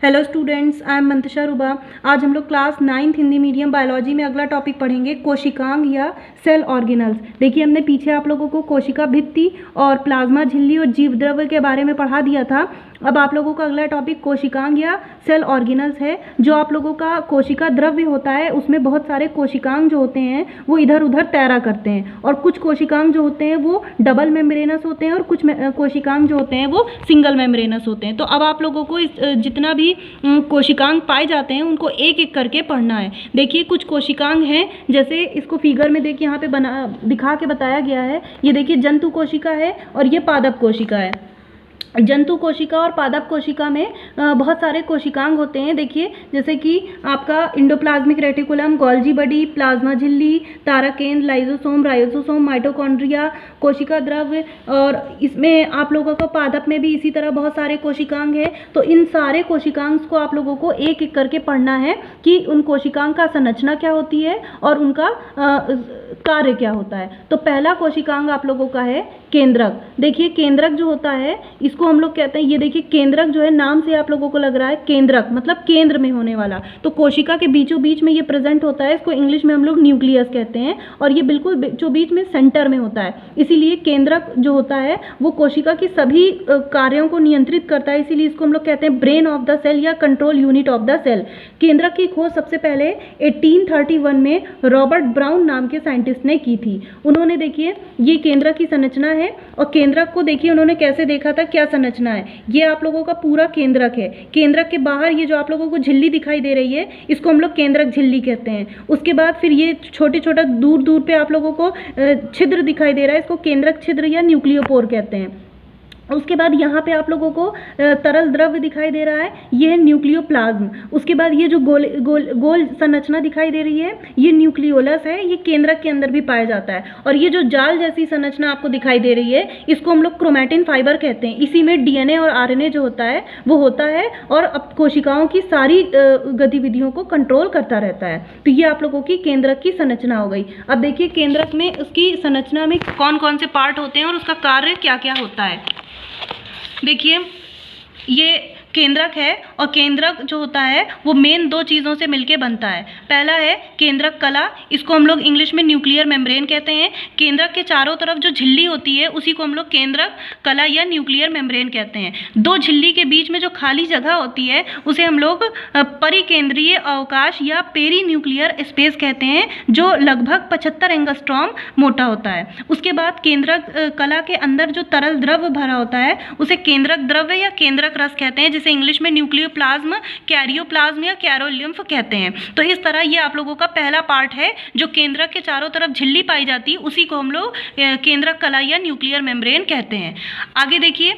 Hello students, I am Mantasha Ruba. आज हम लोग class 9th Hindi medium biology में अगला टॉपिक पढ़ेंगे कोशिकांग या सेल ऑर्गेनल्स। देखिए, हमने पीछे आप लोगों को कोशिका भित्ति और प्लाज्मा झिल्ली और जीव द्रव्य के बारे में पढ़ा दिया था। अब आप लोगों का अगला टॉपिक कोशिकांग या सेल ऑर्गेनल्स है। जो आप लोगों का कोशिका द्रव्य होता है उसमें बहुत सारे कोशिकांग जो होते हैं वो इधर उधर तैरा करते हैं, और कुछ कोशिकांग जो होते हैं वो डबल मेम्ब्रेनस होते हैं और कुछ कोशिकांग जो होते हैं वो सिंगल मेम्ब्रेनस होते हैं। तो अब आप लोगों को जितना भी कोशिकांग पाए जाते हैं उनको एक एक करके पढ़ना है। देखिए, कुछ कोशिकांग हैं, जैसे इसको फिगर में देखिए यहाँ पे दिखा के बताया गया है। ये देखिए जंतु कोशिका है और ये पादप कोशिका है। जंतु कोशिका और पादप कोशिका में बहुत सारे कोशिकांग होते हैं। देखिए, जैसे कि आपका endoplasmic reticulum, Golgi body, plasma झिल्ली, ताराकेंद्र, लाइसोसोम, राइबोसोम, माइटोकॉन्ड्रिया, कोशिका द्रव्य, और इसमें आप लोगों को पादप में भी इसी तरह बहुत सारे कोशिकांग हैं। तो इन सारे कोशिकांग को आप लोगों को एक एक करके पढ़ना है कि उन कोशिकांग का संरचना क्या होती है और उनका कार्य क्या होता है। तो पहला कोशिकांग आप लोगों का है केंद्रक। देखिए, केंद्रक जो होता है इसको हम लोग कहते हैं, ये देखिए केंद्रक जो है, नाम से आप लोगों को लग रहा है केंद्रक मतलब केंद्र में होने वाला। तो कोशिका के बीचों बीच में ये प्रेजेंट होता है। इसको इंग्लिश में हम लोग न्यूक्लियस कहते हैं, और ये बिल्कुल बीचों बीच में सेंटर में होता है। इसीलिए केंद्रक जो होता है वो कोशिका की सभी कार्यों को नियंत्रित करता है। इसीलिए इसको हम लोग कहते हैं ब्रेन ऑफ द सेल या control unit of the cell. केंद्रक की खोज सबसे पहले 1831 में रॉबर्ट ब्राउन नाम के साइंटिस्ट ने की थी। उन्होंने, देखिए ये केंद्रक की संरचना है, और केंद्रक को देखिए उन्होंने कैसे देखा था, क्या संरचना है। ये आप लोगों का पूरा केंद्रक है। केंद्रक के बाहर ये जो आप लोगों को झिल्ली दिखाई दे रही है इसको हम लोग केंद्रक झिल्ली कहते हैं। उसके बाद फिर ये छोटे छोटा दूर दूर पे आप लोगों को छिद्र दिखाई दे रहा है, इसको केंद्रक छिद्र या न्यूक्लियोपोर कहते हैं। उसके बाद यहाँ पे आप लोगों को तरल द्रव्य दिखाई दे रहा है, ये है न्यूक्लियोप्लाज्म। उसके बाद ये जो गोल संरचना दिखाई दे रही है ये न्यूक्लियोलस है, ये केंद्रक के अंदर भी पाया जाता है। और ये जो जाल जैसी संरचना आपको दिखाई दे रही है इसको हम लोग क्रोमैटिन फाइबर कहते हैं। इसी में डीएनए और आरएनए जो होता है वो होता है, और अब कोशिकाओं की सारी गतिविधियों को कंट्रोल करता रहता है। तो ये आप लोगों की केंद्रक की संरचना हो गई। अब देखिए केंद्रक में उसकी संरचना में कौन कौन से पार्ट होते हैं और उसका कार्य क्या क्या होता है। देखिए, ये केंद्रक है, और केंद्रक जो होता है वो मेन दो चीज़ों से मिलके बनता है। पहला है केंद्रक कला, इसको हम लोग इंग्लिश में न्यूक्लियर मेम्ब्रेन कहते हैं। केंद्रक के चारों तरफ जो झिल्ली होती है उसी को हम लोग केंद्रक कला या न्यूक्लियर मेम्ब्रेन कहते हैं। दो झिल्ली के बीच में जो खाली जगह होती है उसे हम लोग परिकेंद्रीय अवकाश या पेरी न्यूक्लियर स्पेस कहते हैं, जो लगभग 75 एंगस्ट्रॉम मोटा होता है। उसके बाद केंद्रक कला के अंदर जो तरल द्रव्य भरा होता है उसे केंद्रक द्रव्य या केंद्रक रस कहते हैं, जिसे इंग्लिश में न्यूक्लियोप्लाज्म, कैरियोप्लाज्म या कैरोलिम्फ कहते हैं। तो इस तरह ये आप लोगों का पहला पार्ट है, जो केंद्रक के चारों तरफ झिल्ली पाई जाती है उसी को हम लोग केंद्रक कला या न्यूक्लियर मेम्ब्रेन कहते हैं। आगे देखिए,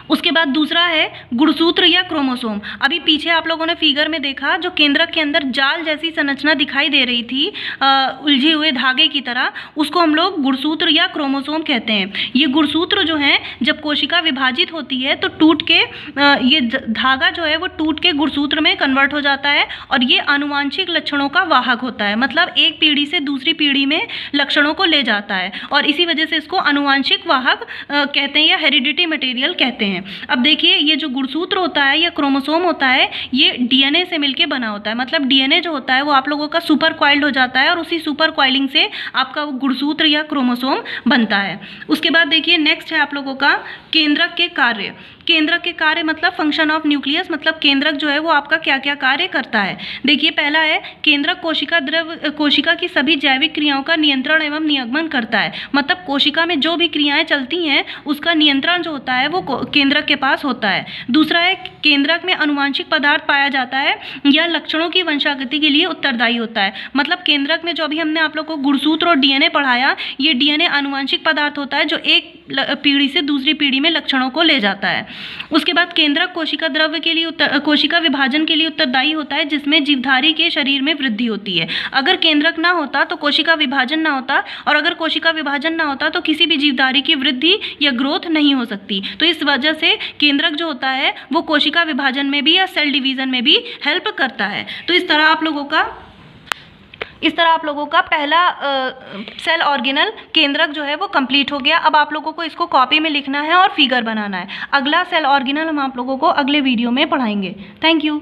उसके बाद दूसरा है गुणसूत्र या क्रोमोसोम। अभी पीछे आप लोगों ने फिगर में देखा जो केंद्रक के अंदर जाल जैसी संरचना दिखाई दे रही थी उलझे हुए धागे की तरह, उसको हम लोग गुणसूत्र या क्रोमोसोम कहते हैं। ये गुणसूत्र जो हैं जब कोशिका विभाजित होती है तो टूट के ये धागा जो है वो टूट के गुणसूत्र में कन्वर्ट हो जाता है, और ये आनुवांशिक लक्षणों का वाहक होता है। मतलब एक पीढ़ी से दूसरी पीढ़ी में लक्षणों को ले जाता है, और इसी वजह से इसको आनुवांशिक वाहक कहते हैं या हेरिडिटी मटेरियल कहते हैं। अब देखिए, ये जो गुणसूत्र होता है या क्रोमोसोम होता है ये डीएनए से मिलके बना होता है। मतलब डीएनए जो होता है वो आप लोगों का सुपर क्वाइल्ड हो जाता है, और उसी सुपर क्वाइलिंग से आपका वो गुणसूत्र या क्रोमोसोम बनता है। उसके बाद देखिए नेक्स्ट है आप लोगों का केंद्रक के कार्य। केंद्रक के कार्य मतलब फंक्शन ऑफ न्यूक्लियस, मतलब केंद्रक जो है वो आपका क्या क्या कार्य करता है। देखिए, पहला है केंद्रक कोशिका की सभी जैविक क्रियाओं का नियंत्रण एवं नियमन करता है। मतलब कोशिका में जो भी क्रियाएं चलती हैं उसका नियंत्रण जो होता है वो केंद्रक के पास होता है। दूसरा है केंद्रक में आनुवांशिक पदार्थ पाया जाता है या लक्षणों की वंशागति के लिए उत्तरदायी होता है। मतलब केंद्रक में जो अभी हमने आप लोग को गुणसूत्र और डीएनए पढ़ाया, ये डीएनए आनुवांशिक पदार्थ होता है जो एक पीढ़ी से दूसरी पीढ़ी में लक्षणों को ले जाता है। उसके बाद केंद्रक कोशिका द्रव्य के लिए कोशिका विभाजन के लिए उत्तरदायी होता है, जिसमें जीवधारी के शरीर में वृद्धि होती है। अगर केंद्रक ना होता तो कोशिका विभाजन ना होता, और अगर कोशिका विभाजन ना होता तो किसी भी जीवधारी की वृद्धि या ग्रोथ नहीं हो सकती। तो इस वजह से केंद्रक जो होता है वो कोशिका विभाजन में भी या सेल डिवीजन में भी हेल्प करता है। तो इस तरह आप लोगों का इस तरह आप लोगों का पहला सेल ऑर्गेनल केंद्रक जो है वो कंप्लीट हो गया। अब आप लोगों को इसको कॉपी में लिखना है और फिगर बनाना है। अगला सेल ऑर्गेनल हम आप लोगों को अगले वीडियो में पढ़ाएंगे। Thank you.